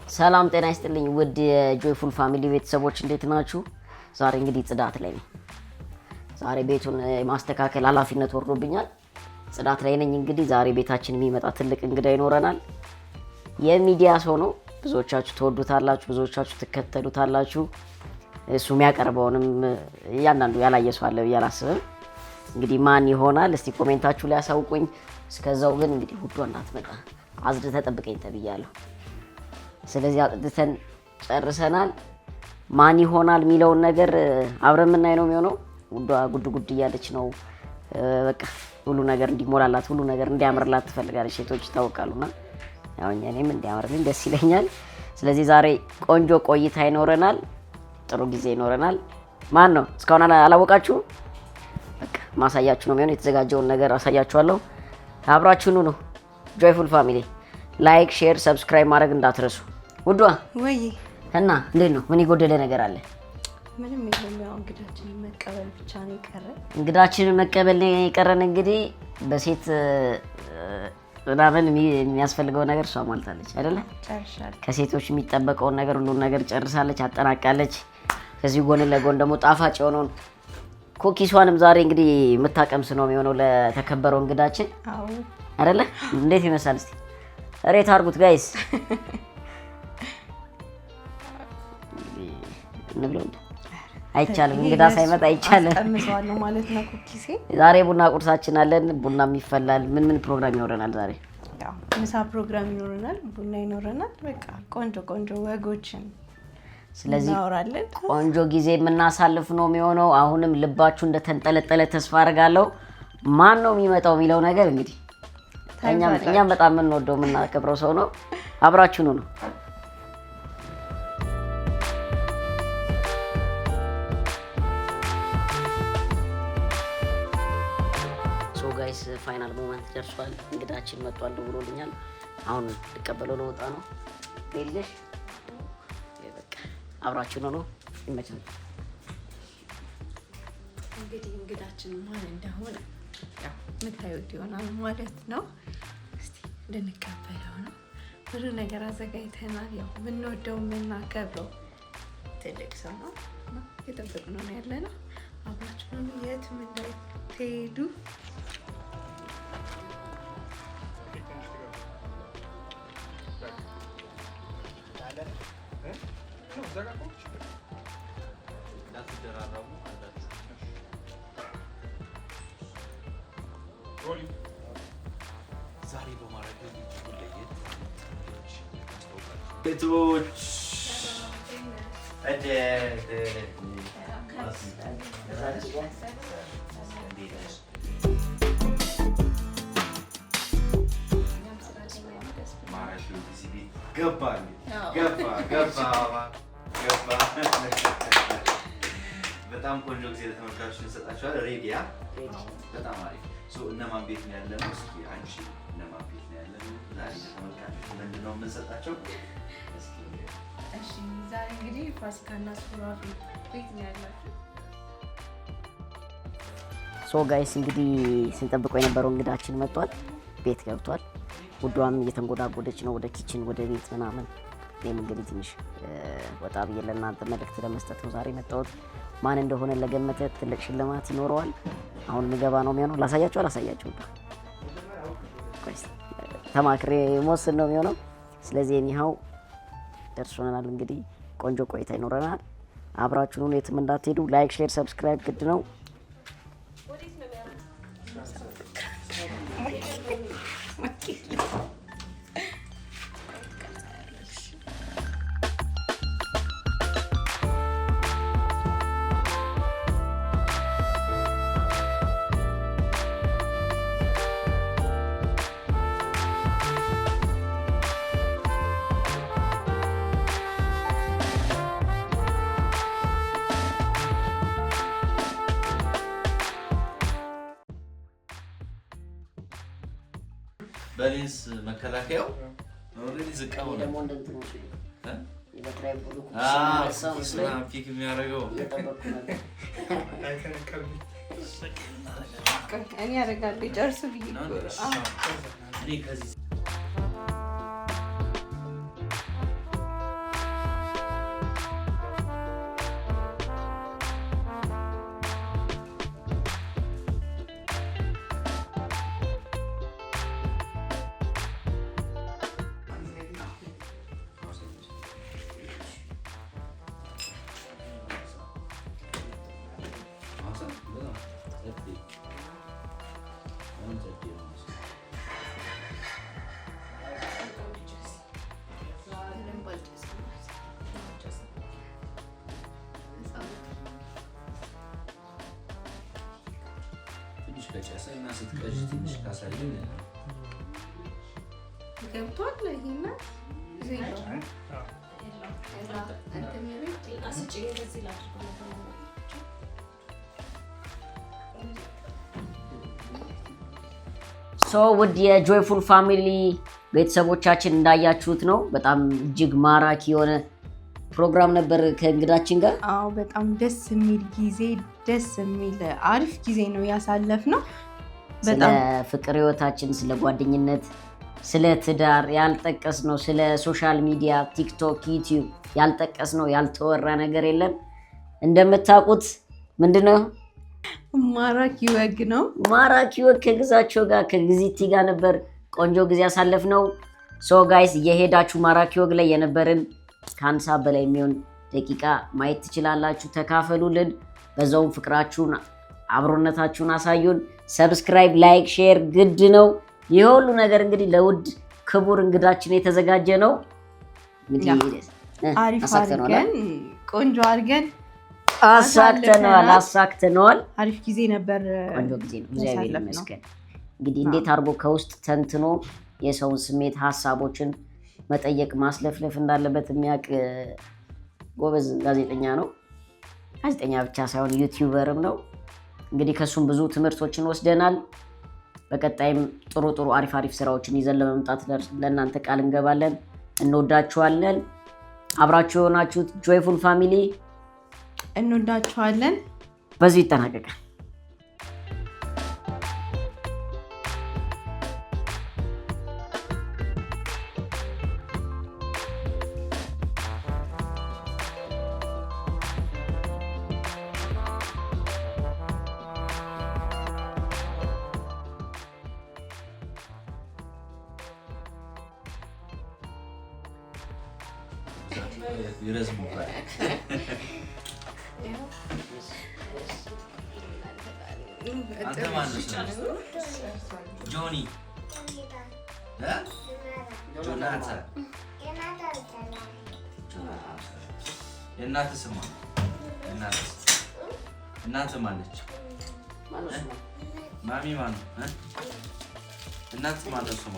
ሰላም ጤና ይስጥልኝ ውድ የጆይፉል ፋሚሊ ቤተሰቦች እንዴት ናችሁ? ዛሬ እንግዲህ ጽዳት ላይ ነኝ። ዛሬ ቤቱን ማስተካከል ኃላፊነት ወርዶብኛል። ጽዳት ላይ ነኝ። እንግዲህ ዛሬ ቤታችን የሚመጣ ትልቅ እንግዳ ይኖረናል። የሚዲያ ሰው ነው። ብዙዎቻችሁ ተወዱታላችሁ፣ ብዙዎቻችሁ ትከተሉታላችሁ። እሱ የሚያቀርበውንም እያንዳንዱ ያላየ ሰው አለ ብዬ አላስብም። እንግዲህ ማን ይሆናል? እስቲ ኮሜንታችሁ ላይ ያሳውቁኝ። እስከዛው ግን እንግዲህ ውዷ እንዳትመጣ አዝድ ተጠብቀኝ ተብያለሁ። ስለዚህ አጥድተን ጨርሰናል። ማን ይሆናል የሚለውን ነገር አብረን የምናይ ነው የሚሆነው። ውዷ ጉድ እያለች ነው። በቃ ሁሉ ነገር እንዲሞላላት፣ ሁሉ ነገር እንዲያምርላት ትፈልጋለች። ሴቶች ይታወቃሉና ያው እኔም እንዲያምርልኝ ደስ ይለኛል። ስለዚህ ዛሬ ቆንጆ ቆይታ ይኖረናል፣ ጥሩ ጊዜ ይኖረናል። ማን ነው እስካሁን አላወቃችሁ? በቃ ማሳያችሁ ነው የሚሆነው። የተዘጋጀውን ነገር አሳያችኋለሁ። አብራችሁኑ ነው። ጆይፉል ፋሚሊ ላይክ፣ ሼር፣ ሰብስክራይብ ማድረግ እንዳትረሱ። ውዷ ወይ እና እንዴት ነው? ምን የጎደለ ነገር አለ? ምንም የለም። ያው እንግዳችንን መቀበል ብቻ ነው የቀረን። እንግዳችንን መቀበል ነው የቀረን። እንግዲህ በሴት ምናምን የሚያስፈልገው ነገር እሷ ሟልታለች አይደለ? ጨርሻለሁ። ከሴቶች የሚጠበቀውን ነገር ሁሉን ነገር ጨርሳለች፣ አጠናቃለች። ከዚህ ጎን ለጎን ደግሞ ጣፋጭ የሆነውን ኩኪሷንም ዛሬ እንግዲህ የምታቀምስ ነው የሚሆነው ለተከበረው እንግዳችን። አዎ አይደለ? እንዴት ይመስላል? እስቲ ሬት አድርጉት ጋይስ። እንብለው አይቻልም፣ እንግዳ ሳይመጣ አይቻልም። አስቀምሰዋለሁ ማለት ነው ኩኪሴ። ዛሬ ቡና ቁርሳችን አለን። ቡናም ይፈላል። ምን ፕሮግራም ይኖረናል ዛሬ? ያው ምሳ ፕሮግራም ይኖረናል፣ ቡና ይኖረናል። በቃ ቆንጆ ወጎችን ስለዚህ እናወራለን። ቆንጆ ጊዜ የምናሳልፍ ነው የሚሆነው። አሁንም ልባችሁ እንደተንጠለጠለ ተስፋ አድርጋለሁ። ማን ነው የሚመጣው የሚለው ነገር እንግዲህ እኛም በጣም የምንወደው የምናከብረው ሰው ነው። አብራችሁኑ ነው። ሶ ጋይስ ፋይናል ሞመንት ደርሷል። እንግዳችን መጥቷል፣ ደውሎልኛል። አሁን ልቀበለው ለወጣ ነው። ቤልሽ በቃ አብራችሁኑ ነው። ይመቻል። እንግዲህ እንግዳችን ማን እንደሆነ ያው የምታዩት ይሆናል ማለት ነው። እስቲ እንድንቀበለው ነው። ብዙ ነገር አዘጋጅተናል። ያው የምንወደው የምናከብረው ትልቅ ሰው ነው። የጠበቅነው ነው ያለ ነው። አብራችሁን የትም እንዳትሄዱ። በጣም ቆንጆ ጊዜ ለተመልካቾች እንሰጣቸዋለን። ሬዲያ በጣም አሪፍ። እነማን ቤት ነው ያለነው? እስኪ አንቺ እነማን ቤት ነው ያለነው? ዛሬ ለተመልካቾች ምንድን ነው የምንሰጣቸው? እሺ ዛሬ እንግዲህ ፋሲካና ሱራ ቤት ነው ያላችሁ። ሶ ጋይስ እንግዲህ ስንጠብቀው የነበረው እንግዳችን መጥቷል፣ ቤት ገብቷል። ውዷም እየተንጎዳጎደች ነው ወደ ኪችን ወደ ቤት ምናምን። እኔም እንግዲህ ትንሽ ወጣ ብዬ ለእናንተ መልእክት ለመስጠት ነው ዛሬ መጣሁት። ማን እንደሆነ ለገመተ ትልቅ ሽልማት ይኖረዋል። አሁን ምገባ ነው የሚሆነው። ላሳያችሁ ተማክሬ መወስን ነው የሚሆነው። ስለዚህ እኒሃው ደርሶናል። እንግዲህ ቆንጆ ቆይታ ይኖረናል። አብራችሁን የትም እንዳትሄዱ። ላይክ፣ ሼር፣ ሰብስክራይብ ግድ ነው። በሌንስ መከላከያው ኦልሬዲ ዝቅ ሆነ። ፒክ የሚያደርገው እኔ ያደርጋለሁ ጨርሱ ብዬ ከጨሰ እና ስትቀጅ ትንሽ ካሳየን ገብቷል። ይሄና ዘይት ውድ የጆይፉል ፋሚሊ ቤተሰቦቻችን እንዳያችሁት ነው። በጣም እጅግ ማራኪ የሆነ ፕሮግራም ነበር ከእንግዳችን ጋር። አዎ በጣም ደስ የሚል ጊዜ፣ ደስ የሚል አሪፍ ጊዜ ነው ያሳለፍነው። ስለ ፍቅር ህይወታችን፣ ስለ ጓደኝነት፣ ስለ ትዳር ያልጠቀስነው፣ ስለ ሶሻል ሚዲያ ቲክቶክ፣ ዩቲዩብ ያልጠቀስነው ያልተወራ ነገር የለም። እንደምታውቁት ምንድነው ማራኪ ወግ ነው። ማራኪ ወግ ከግዛቸው ጋር ከግዚቲ ጋር ነበር ቆንጆ ጊዜ ያሳለፍነው። ጋይስ እየሄዳችሁ ማራኪ ወግ ላይ የነበርን ከአንድ ሰዓት በላይ የሚሆን ደቂቃ ማየት ትችላላችሁ። ተካፈሉልን። በዛውም ፍቅራችሁን አብሮነታችሁን አሳዩን። ሰብስክራይብ፣ ላይክ፣ ሼር ግድ ነው። ይህ ሁሉ ነገር እንግዲህ ለውድ ክቡር እንግዳችን የተዘጋጀ ነው። አሪፍ አድርገን ቆንጆ አድርገን አሳክተነዋል። አሪፍ ጊዜ ነበር። ቆንጆ ጊዜ ነው። እግዚአብሔር ይመስገን። እንግዲህ እንዴት አድርጎ ከውስጥ ተንትኖ የሰውን ስሜት ሀሳቦችን መጠየቅ ማስለፍለፍ እንዳለበት የሚያውቅ ጎበዝ ጋዜጠኛ ነው። ጋዜጠኛ ብቻ ሳይሆን ዩቲዩበርም ነው። እንግዲህ ከሱም ብዙ ትምህርቶችን ወስደናል። በቀጣይም ጥሩ አሪፍ ስራዎችን ይዘን ለመምጣት ለእናንተ ቃል እንገባለን። እንወዳችኋለን። አብራችሁ የሆናችሁት ጆይፉል ፋሚሊ እንወዳችኋለን። በዚሁ ይጠናቀቃል። ይረዝሙባል። አንተ ማነው ስምህ? ጆኒ ጆናታን። የእናትህ ስሟ እናትህ ማነች? ማሚ ማነው? እናትህ ማነው ስሟ?